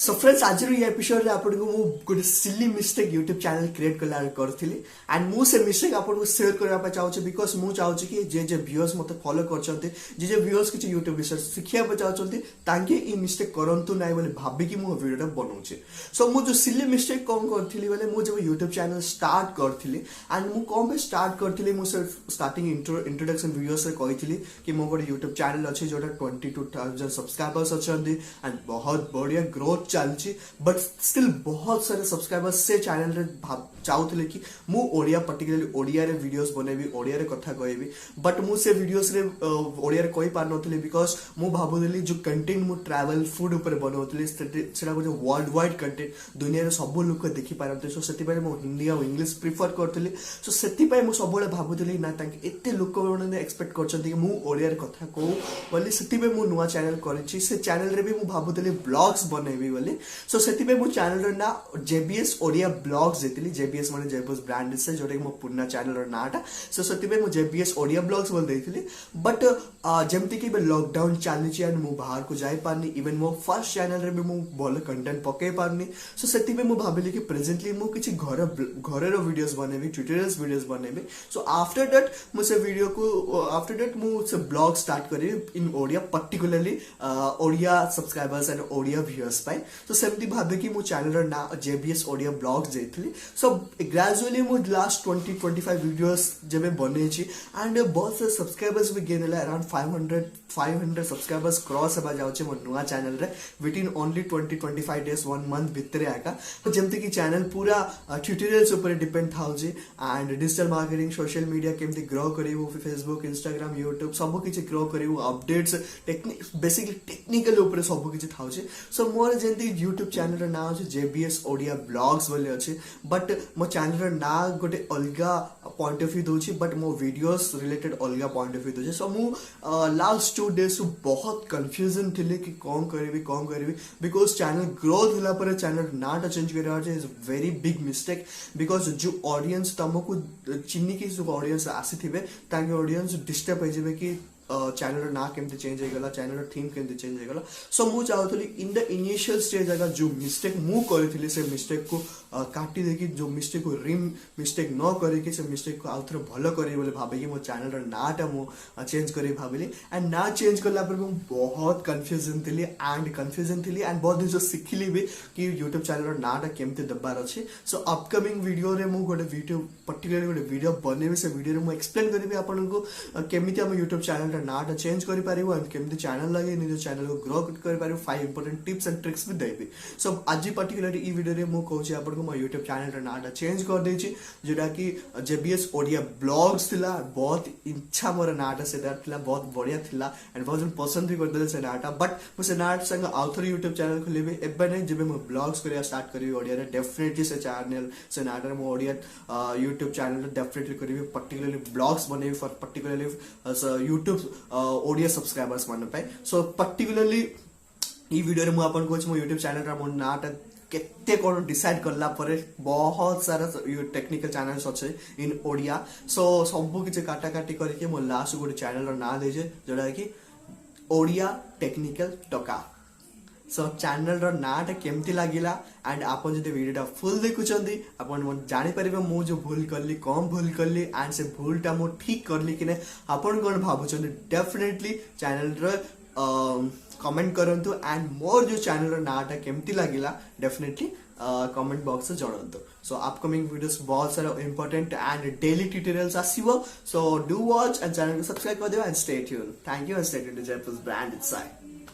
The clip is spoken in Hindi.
सो फ्रेंड्स आज ये एपिसोड रे आपको मु गोटे silly mistake YouTube channel create करथिली एंड मु से मिस्टेक आपको शेयर करबा चाहूची बिकॉज मु चाहूची कि जे व्यूअर्स मते फॉलो करछन्ते जे व्यूअर्स किछ यूट्यूब विषय सिखिया पे चाहछन्ते तांके ई मिस्टेक करंतु नै बोले भाबी कि मु वीडियोटा बनौची। सो मु जो सिली मिस्टेक कोन करथिली बोले मु जब यूट्यूब चैनल स्टार्ट करथिली एंड मु कोन पे स्टार्ट करथिली मु स्टार्टिंग इंट्रोडक्शन वीडियोस रे कहिथिली कि मो गोटे यूट्यूब चैनल अछि जोटा 22000 सब्सक्राइबर्स अछन्ते एंड बहुत बढ़िया ग्रोथ चलची बट स्टिल बहुत सारे सब्सक्राइबर्स से चैनल रे चाहूले कि मु ओडिया पर्टिकुलरली ओडिया रे वीडियोस बनेबी ओडिया रे कथा कहबी बट मु से वीडियोस रे ओडिया रे कहि पार नथले बिकॉज मु भाबुली जो कंटेंट मु ट्रैवल फूड ऊपर बनौतली सेटा को वर्ल्ड वाइड कंटेंट दुनिया रे सब लोग देखि पारते सो सेति पय मु हिंदी और इंग्लिश प्रिफर करतली सो सेति पय मु सबले भाबुली ना ताके एते लोक माने एक्सपेक्ट करछन्ती कि मु ओडिया रे कथा कहू बोली सेति पय मु नुवा चैनल करछि से चैनल रे भी मु भाबुली ब्लॉग्स बनेबी बोली सो सेति पे मु चैनल रो ना जेबीएस ओडिया ब्लॉग्स देतिली जेबीएस माने जेबीएस ब्रांड से जोटे मो पुन्ना चैनल रो नाटा सो सेति पे मु जेबीएस ओडिया ब्लॉग्स बोल देतिली बट जेमति कि लॉकडाउन चलछि एंड मु बाहर को जाय पारनी इवन मो फर्स्ट चैनल रे भी मु बोल कंटेंट पके पारनी सो सेति पे मु भाबिली कि प्रेजेंटली मु किछि घर रो वीडियोस बनेबी ट्यूटोरियल्स वीडियोस बनेबी सो आफ्टर दैट मु से वीडियो को आफ्टर दैट मु से ब्लॉग स्टार्ट करी in Odia particularly Odia subscribers and Odia viewers पाए तो सेमती भाबे कि मो चैनल रो ना जेबीएस ओडिया ब्लॉग्स जेथली सो ग्रेजुअली मो लास्ट 20-25 वीडियोस जेबे बनेछि एंड बहुत से सब्सक्राइबर्स भी गेन अराउंड 500 सब्सक्राइबर्स क्रॉस हेबा जाउछे मो नुवा चैनल रे within only 20-25 days 1 month भितरे आका तो जेमती कि चैनल पूरा ट्यूटोरियल्स ऊपर डिपेंड थाउजे and digital marketing social media केमती ग्रो करिवो फेसबुक इंस्टाग्राम यूट्यूब सब किछि ग्रो करिवो अपडेट्स बेसिकली टेक्निकल ऊपर सब किछि थाउजे सो मोर जेंती यूट्यूब चैनल रो नाम अछि जेबीएस ओडिया ब्लॉग्स बोले अछि बट मो चैनल रो ना गोटे अलगा पॉइंट ऑफ व्यू दोछि बट मो वीडियोस रिलेटेड अलगा पॉइंट ऑफ व्यू दोछि सो मु लास्ट 2 डेज सु बहुत कंफ्यूजन थिले कि कोन करबी बिकॉज़ चैनल ग्रोथ होला पर चैनल नाटा चेंज करबा is very big mistake because जो ऑडियंस तमको चिन्नी की जो ऑडियंस आसीथिबे ताके ऑडियंस डिस्टर्ब हो जेबे कि चैनल ना केमते चेंज होगला चैनल थीम केमते चेंज होगला सो मु चाहतली इन द इनिशियल स्टेज अगर जो मिस्टेक मु करथिली से मिस्टेक को काटी देकी जो मिस्टेक को मिस्टेक न करे कि से मिस्टेक को आउथर भलो करी बोले भाबे कि मो चैनल नाटा मु चेंज करी भाबिली एंड ना चेंज करला पर मु बहुत कंफ्यूजन थिली एंड बहुत जो सिखिली भी कि YouTube चैनल नाटा केमते दबार अछि सो अपकमिंग वीडियो रे मु गोटे वीडियो पर्टिकुलरली गोटे वीडियो बनेबे से वीडियो रे मु एक्सप्लेन करबी आपन को केमिति हम YouTube चैनल नाटा चेंज करि पारिबो एंड केमति चैनल लगे निज चैनल को ग्रो करि पारिबो 5 इंपोर्टेंट टिप्स एंड ट्रिक्स भी देबी सो आज पर्टिकुलरली ई वीडियो रे मु कहूची आपन को मो YouTube चैनल नाटा चेंज कर देछि जेटा कि जेबीएस ओडिया ब्लॉग्स थिला बहुत इच्छा मोर नाटा से थिला बहुत बढ़िया थिला एंड बहुत जन पसंद भी कर देले से नाटा बट मु से नाटा संग आउथर YouTube चैनल खोलेबे एबे नै जेबे मु ब्लॉग्स करिया स्टार्ट करिवि ओडिया रे डेफिनेटली से चैनल से नाटा मु ओडिया YouTube चैनल डेफिनेटली करिवि पर्टिकुलरली ब्लॉग्स बनेबि for particularly YouTube Odia subscribers मन पाए सो पर्टिकुलरली ई वीडियो रे मु आपन कोच मो YouTube चैनल रा मोर नाटा केते कोन डिसाइड करला परे बहुत सारा टेक्निकल चैनल्स अछि इन ओडिया सो सब किछ काटा काटी करके मो लास्ट गोटे चैनल रा नाम देजे जोडा कि ओडिया टेक्निकल टोका सो चैनल रो नाटा केमती लागिला एंड आपन जदि वीडियोटा फुल देखुचंदी आपन मन जानि परिबे मु जो भूल करली कम भूल करली एंड से भूलटा मु ठीक करली कि नै आपन कोन भाबुचंदी डेफिनेटली चैनल रो कमेंट करंतु एंड मोर जो चैनल रो नाटा केमती लागिला डेफिनेटली कमेंट बॉक्स से जणांतु सो अपकमिंग वीडियोस बहुत सारा इंपोर्टेंट एंड डेली ट्यूटोरियल्स आसीबो so do watch and channel को सब्सक्राइब कर दियो and stay tune thank you and stay tune to JBS brand inside